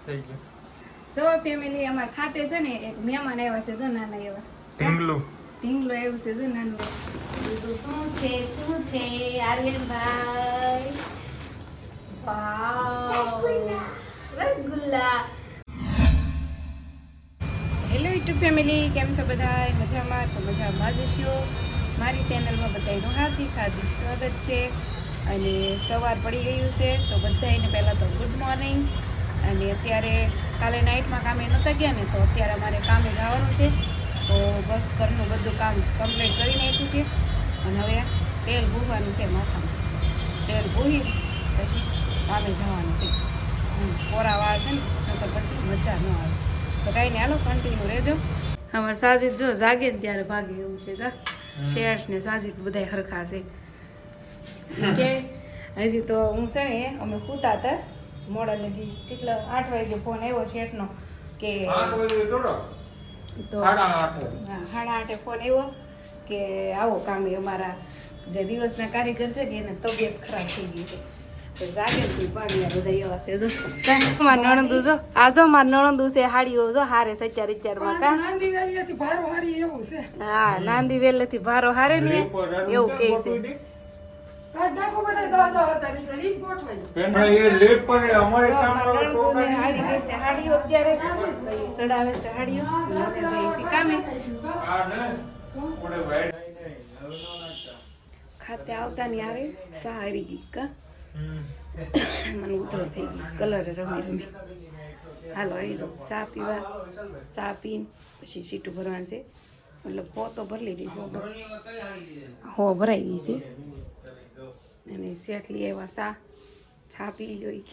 થઈ ગયું. સો ફેમિલી અમાર ખાતે છે ને એક મહેમાન આવ્યા છે જો નાના એવા ઢીંગલું આવ્યું છે જો નાનું બીજું શું છે આર્યનભાઈ વાવ રસગુલ્લા. હેલો યુટ્યુબ ફેમિલી, કેમ છો બધા? મજામાં? તો મજામાં જ હશો. મારી ચેનલમાં બધાનું હાર્દિક હાર્દિક સ્વાગત છે. અને સવાર પડી ગયું છે તો બધાને પહેલાં તો ગુડ મોર્નિંગ. અને અત્યારે કાલે નાઇટમાં કામે નહોતા ગયા ને, તો અત્યારે અમારે કામે જવાનું છે. તો બસ ઘરનું બધું કામ કમ્પ્લીટ કરી નાખ્યું છે. અને હવે તેલ ભૂવાનું છે માથામાં. તેલ ભૂઈ પછી કામે જવાનું છે. કોરા વાળ છે ને તો પછી મજા ન આવે. તો કાંઈ નહીં, હાલો કન્ટિન્યુ રહેજો. અમારે સાજીદ જો જાગે ને ત્યારે ભાગી એવું છે કા શેઠ ને સાજીદ બધા હરખા છે કે હજી તો હું છે ને અમે સૂતા હતા મોડા લગી કેટલા 8 વાગે ફોન આવ્યો શેઠનો કે 8 વાગે થોડો તો 8:30 હા 8:30 ફોન આવ્યો કે આવો કામે. અમારા જે દિવસના કારીગર છે કે એને તબિયત ખરાબ થઈ ગઈ છે તો જાગે ને પાણી બધા એવા છે. જો માર નણંદુ જો આ જો માર નણંદુ છે હાડીઓ જો હારે 4 માં કા નાંદી વેલેથી ભારો હારી એવું છે. હા નાંદી વેલેથી ભારો હારે ને એવું કહે છે. કાજ નાખો બધા દાદા હતા એટલે લીપ ગોઠવાઈ. પેન્ડ્રા એ લેટ પડે અમારે કામ નણંદુને હાડી બેસે હાડીઓ અત્યારે ભાઈ સડાવે છે હાડીઓ અને અમે જઈએ છીએ કામે. આ ને ઓડે વાઈડ આઈને હવે નો નાખતા ખાતે આવતા ની હારે સા આવી ગઈ કા મને ઉતરો થઈ ગઈ કલર રમી રમી. હાલો આવી દો સા પીવા. સા પીને પછી સીટું ભરવાનું છે. મતલબ પોતો ભરી લીધી છે હો ભરાઈ ગઈ છે. અને શેઠલી એવા સા છા પી જોઈ.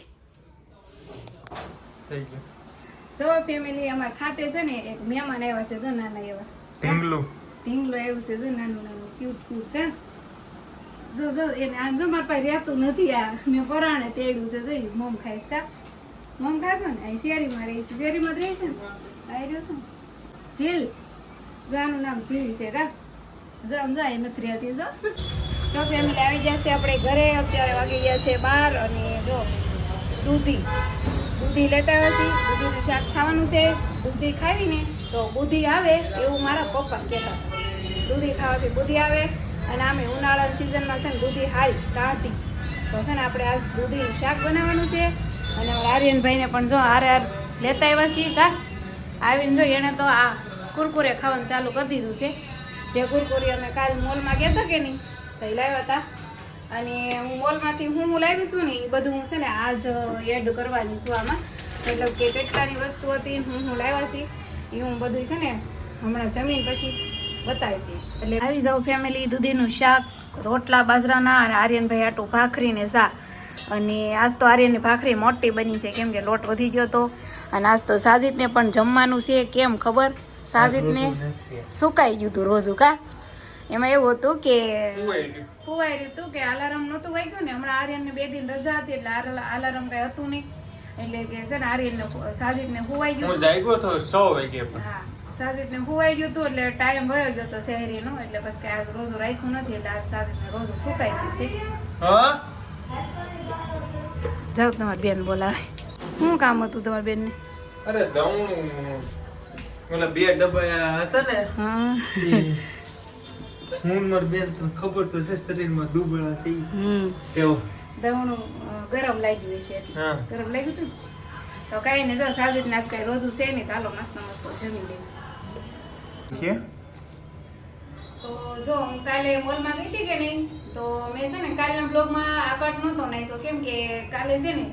થઈ ગયું. સો ફેમિલી અમાર ખાતે છે ને એક મહેમાન આવ્યા છે જો નાના એવા ઢીંગલું આવ્યું છે જો નાનું નાનું ક્યુટ ક્યુટ કા જો એને આમ જો મારા પાસે રહેતું નથી. આ મેં પરાણે તેડ્યું છે જોઈ મોમ ખાઈશ કા મોમ ખાશો ને અહીં શેરીમાં રહી છે. શેરીમાં જ રહી છે ને આવી રહ્યો છે ને ઝીલ જો આનું નામ ઝીલ છે કા જો આમ જાય નથી રહેતી. જો ફેમિલી આવી ગયા છે આપણે ઘરે. અત્યારે વાગી ગયા છે 12 અને જો દૂધી લેતા આવ્યા છીએ. દૂધીનું શાક ખાવાનું છે. દૂધી ખાવીને તો બુદ્ધિ આવે એવું મારા પપ્પા કહેતા હતા. દૂધી ખાવાથી બુદ્ધિ આવે અને આમે ઉનાળાની સિઝનમાં છે ને દૂધી હારી ટાઢી તો છે ને આપણે આજ દૂધીનું શાક બનાવવાનું છે. અને અમારા આર્યનભાઈને પણ જો હારે લેતા આવ્યા છીએ કા આવીને જો એણે તો આ કુરકુરે ખાવાનું ચાલુ કરી દીધું છે. જે કુરકુરી અમે કાલ મોલમાં ગયા હતા કે નહીં તો એ લાવ્યા હતા. અને હું મોલમાંથી હું લાવી છું ને એ બધું હું છે ને આજ એડ કરવાની છું આમાં. મતલબ કે કેટલાની વસ્તુ હતી હું લાવ્યા છીએ એ હું બધું છે ને હમણાં જમીન પછી બતાવી દઈશ. એટલે આવી જાઉં ફેમિલી. દૂધીનું શાક, રોટલા બાજરાના અને આર્યનભાઈ આટું ભાખરીને શાક. અને આજ તો આર્યનની ભાખરી મોટી બની છે કેમ કે લોટ વધી ગયો હતો. અને આજ તો સાજીદને પણ જમવાનું છે. કેમ ખબર? સાજીદને સુકાઈ ગયું હતું રોજું કા. એમાં એવું હતું કે ખુવાઈ રહ્યું હતું કે અલાર્મ નહોતું વાગ્યું ને. હમણાં આર્યનને 2 દિન રજા હતી એટલે અલાર્મ કઈ હતું નહીં. એટલે કે છે ને આર્યનને સાજીદને ખુવાઈ ગયું. હું જાગ્યો તો 100 વાગે પણ હા સાજીદને ખુવાઈ ગયું હતું એટલે ટાઈમ વયો ગયો હતો શહેરીનો. એટલે બસ કે આજ રોજુ રાખ્યું નથી એટલે આજ સાજીદને રોજુ સુકાઈ ગયું છે. હા જાવ તમારી બેન બોલાવે. શું કામ હતું તમારી બેનને? અરે દવણું ઓલા 2 ડબ્બા હતા ને હા હું માર બેન તને ખબર તો છે શરીરમાં દુબળા છે તેઓ દવણું ગરમ લાગ્યું છે. હા ગરમ લાગ્યું હતું તો કઈ નહીં. જો સાજીદને આજ કઈ રોજુ છે નહીં તો હાલો મસ્ત મસ્ત જમી લઈએ. છે તો જો હું કાલે મોલમાં ગઈ હતી કે નહીં તો મેં છે ને કાલના બ્લોગમાં આ પાર્ટ નહોતો નાખ્યો કેમ કે કાલે છે ને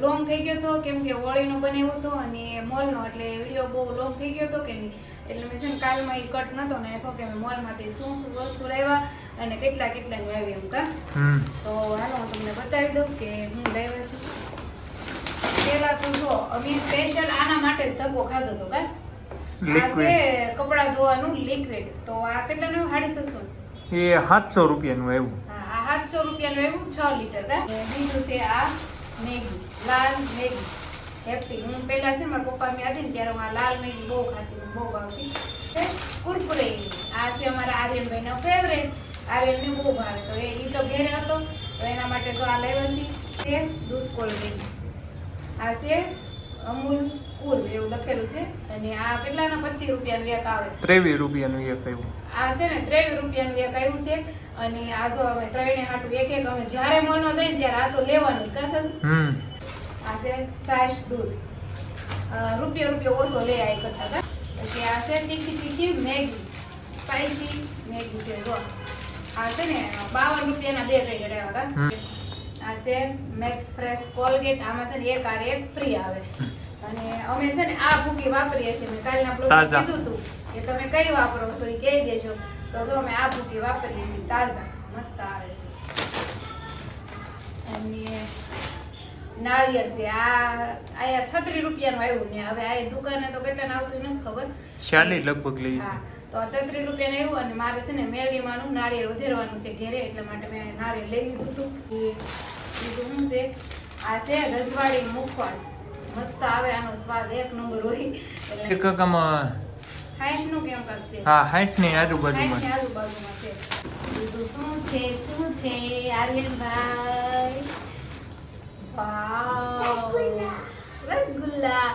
લોંગ થઈ ગયો હતો કેમ કે હોળીનો બનાવ્યો હતો અને મોલનો એટલે વિડીયો બહુ લોંગ થઈ ગયો હતો કે નહીં. એટલે મેં છે ને કાલમાં એ કટ નહોતો નાખ્યો કે મેં મોલમાંથી શું વસ્તુ લાવ્યા અને કેટલાની આવી એમ કા. તો હાલો હું તમને બતાવી દઉં કે હું લાવ્યા છું. પહેલા તો જો અમે સ્પેશિયલ આના માટે જ ધક્કો ખાધો હતો કા. આ છે કપડાં ધોવાનું લિક્વિડ. તો આ કેટલાનું? 650. એ 700 રૂપિયાનું આવ્યું. હા આ 700 રૂપિયાનું આવ્યું 6 લીટર કા. બીજું છે આ મેગી, લાલ મેગી હેપી. હું પહેલા છે મારા પપ્પાની હતી ને ત્યારે હું આ લાલ મેગી બહુ ખાતી, મને બહુ ભાવતી. કુરકુરે આ છે અમારા આર્યનભાઈનો ફેવરેટ. આર્યનને બહુ ભાવે તો એ તો ઘેરે હતો તો એના માટે તો આ લાવ્યા છે દૂધ કોલ્ડ ડ્રિંક. આ છે અમૂલ કુલ એવું લખેલું છે અને આ કેટલાના 25 રૂપિયાનું એક આવે 23 રૂપિયાનું એક આવ્યું. આ છે ને 23 રૂપિયાનું એક આવ્યું છે અને આ જો અમે ત્રણે હાટું એક એક અમે જ્યારે મોલમાં જઈને ત્યારે આ તો લેવાનું જ કાસે આ છે છાશ દૂધ રૂપિયો ઓછો લે આ કરતા કા પછી આ છે તીખી મેગી સ્પાઈસી મેગી છે જો આ છે ને 52 રૂપિયાના 2 પેકેટ આવ્યા કા આ છે મેક્સ ફ્રેશ કોલગેટ આમાં છે ને એક આરે એક ફ્રી આવે અને અમે છે ને આ ભૂકી વાપરીએ છીએ મેં કાલના બ્લોગમાં કીધું હતું કે તમે કઈ વાપરો છો એ કહી દેજો તો જો અમે આ ભૂકી વાપરીએ છીએ તાજા મસ્ત આવે છે અને નાળિયેર છે આ 36 રૂપિયાનું આવ્યું ને હવે આ દુકાને તો કેટલાનું આવતું નથી ખબર 40 લગભગ લઈ હા તો 36 રૂપિયાનું આવ્યું અને મારે છે ને મેલડીમાંનું નાળિયેર વધેરવાનું છે ઘરે એટલા માટે મેં નાળિયેર લઈ લીધું હતું બીજું શું છે આ છે રજવાડી મુખવાસ મસ્ત આવે આનો સ્વાદ એક નંબર હોય એટલે એક કકામાં 60 નું કેમ કરશે હા 60 ની આજુબાજુમાં 60 ની આજુબાજુમાં છે બીજું શું છે આર્યનભાઈ વાવ રસગુલ્લા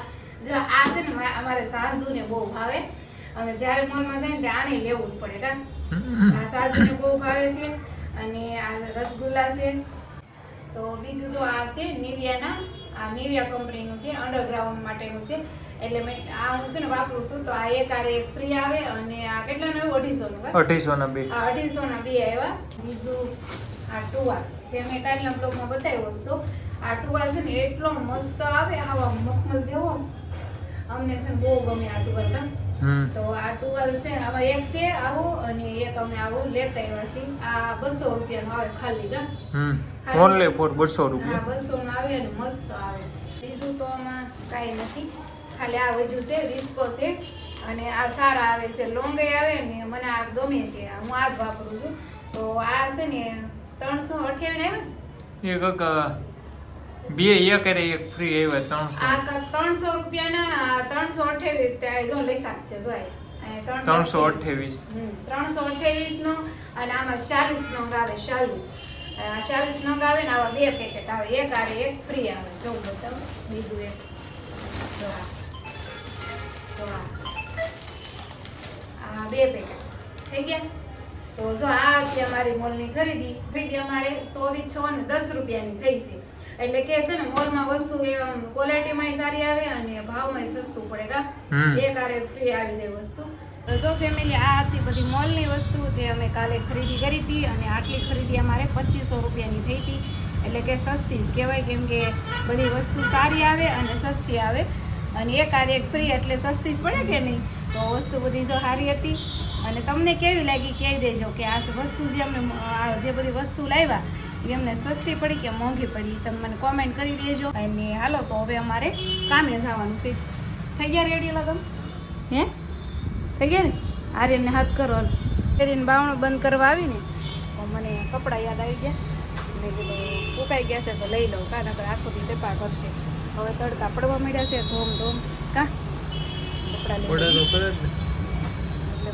જો આ છે ને અમારે સાસુને બહુ ભાવે અમે જ્યારે મોલમાં જઈએ ને ત્યાં આને લેવું જ પડે કા આ સાસુને બહુ ભાવે છે અને આ રસગુલ્લા છે તો બીજું જો આ છે નિવિયાના આ નિવિયા કંપનીનું છે અંડરગ્રાઉન્ડ માટેનું છે એટલે મેં આ હું છે ને વાપરું છું તો આ એક આરે એક ફ્રી આવે અને આ કેટલાનું આવ્યું 250 નું 250 ના બે આ 250 ના બે આવ્યા બીજું આ ટુવાલ જે મેં કાલના બ્લોગમાં બતાવ્યો હતો આ ટુવાલ છે ને એટલો મસ્ત આવે આવા મખમલ જેવો અમને છે ને બહુ ગમે આ ટુવાલ કા તો આ ટુવાલ છે આમાં એક છે આવો અને એક અમે આવો લેતા આવ્યા છીએ આ 200 રૂપિયાનું આવે ખાલી કા ઓનલી ફોર 200 રૂપિયા હા 200 નું આવે અને મસ્ત આવે બીજું તો આમાં કાંઈ નથી ખાલી આ વજુ છે વિસ્કો છે અને આ સારા આવે છે લોંગે આવે ને મને આ ગમે છે હું આ જ વાપરું છું તો આ છે ને 328 આવે એક બે એક અરે એક ફ્રી આવ્યા 300 આ 300 રૂપિયાના 328 ત્યાં જો લખ્યા છે જો આ 328 328 નો અને આમાં 40 નો આવે 40 નો આવે ને આવા બે પેકેટ આવે એક આરે એક ફ્રી આવે જો બતાવો બીજું એક જો આ બે પેકેટ થઈ ગયા તો જો આ છે અમારી મોલની ખરીદી અમારે 100 6 અને 10 રૂપિયાની થઈ છે એટલે કે છે ને મોલમાં વસ્તુ ક્વોલિટીમાં સારી આવે અને ભાવમાં સસ્તું પડે કા એક આરે ફ્રી આવી જાય વસ્તુ તો જો ફેમિલી આ હતી બધી મોલની વસ્તુ જે અમે કાલે ખરીદી કરી હતી અને આટલી ખરીદી અમારે 2500 રૂપિયાની થઈ હતી એટલે કે સસ્તી જ કહેવાય કેમ કે બધી વસ્તુ સારી આવે અને સસ્તી આવે અને એક આરે એક ફ્રી એટલે સસ્તી જ પડે કે નહીં તો વસ્તુ બધી જો સારી હતી અને તમને કેવી લાગી કહી દેજો કે આ વસ્તુ જે અમને જે બધી વસ્તુ લાવ્યા એ અમને સસ્તી પડી કે મોંઘી પડી તમે મને કોમેન્ટ કરી દેજો અને હાલો તો હવે અમારે કામે જવાનું છે થઈ ગયા રેડી લગન હે થઈ ગયા ને આર્યનને હાથ કરો આર્યન બાવણું બંધ કરવા આવીને તો મને કપડાં યાદ આવી ગયા મેં કીધું ફૂંકાઈ ગયા છે તો લઈ લઉં કાં નકર આખો દી ટેપા કરશે હવે તડકા પડવા માંડ્યા છે ધોમ કાં કપડાં લઈ એટલે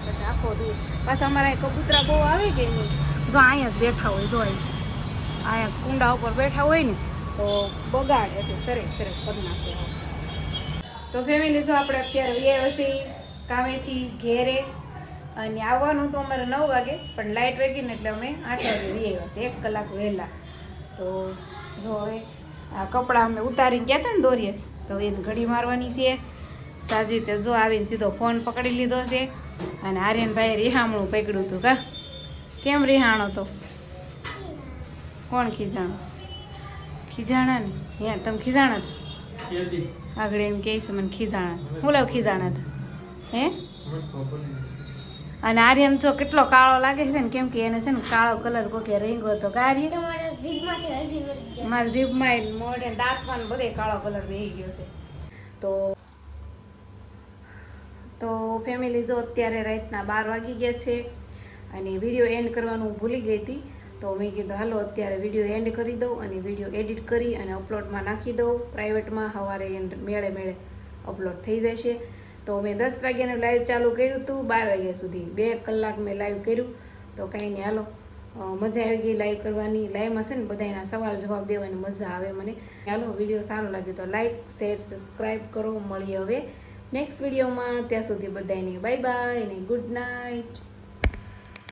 પછી આખો દી પાછા અમારા કબૂતરા બહુ આવે કે નહીં જો અહીંયા જ બેઠા હોય જો અહીંયા કુંડા ઉપર બેઠા હોય ને તો બગાડે છે સરસ કરી નાખે તો ફેમિલી જો આપણે અત્યારે વ્યવસી કામેથી ઘેરે અને આવવાનું તો અમારે 9 વાગે પણ લાઇટ વેગી ને એટલે અમે 8 વાગે વ્યવસી 1 કલાક વહેલા તો જો હવે આ કપડાં અમે ઉતારીને ગયા હતા ને દોરીએ તો એને ઘડી મારવાની છે સાજી રીતે જો આવીને સીધો ફોન પકડી લીધો છે અને આર્યનભાઈએ રિહામણું પકડ્યું હતું કા કેમ રિહાણો તો કોણ ખીજાણા ને હે તમે ખીજાણા હતા આગળ એમ કહે છે મને ખીજાણા હું લાવ ખીજાણા હતા હે અને આર્યન જો કેટલો કાળો લાગે છે ને કેમ કે એને છે ને કાળો કલર કોકે રીંગો હતો કાર્ય મારા જીભમાં મોઢે દાંતમાં બધે કાળો કલર બેસી ગયો છે તો ફેમિલી જો અત્યારે રાતના 12 વાગી ગયા છે અને વિડીયો એન્ડ કરવાનું ભૂલી ગઈ હતી તો મેં કીધું હાલો અત્યારે વિડીયો એન્ડ કરી દઉં અને વિડીયો એડિટ કરી અને અપલોડમાં નાખી દઉં પ્રાઇવેટમાં સવારે મેળે અપલોડ થઈ જશે તો મેં 10 વાગ્યાનું લાઈવ ચાલુ કર્યું હતું 12 વાગ્યા સુધી 2 કલાક મેં લાઈવ કર્યું તો કંઈ નહીં હાલો મજા આવી ગઈ લાઈક કરવાની. લાઈવમાં છે ને બધા એના સવાલ જવાબ દેવાની મજા આવે મને. ચાલો વિડીયો સારો લાગે તો લાઈક શેર સબસ્ક્રાઈબ કરો. મળીએ હવે નેક્સ્ટ વિડીયોમાં. ત્યાં સુધી બધાને બાય બાય અને ગુડ નાઇટ.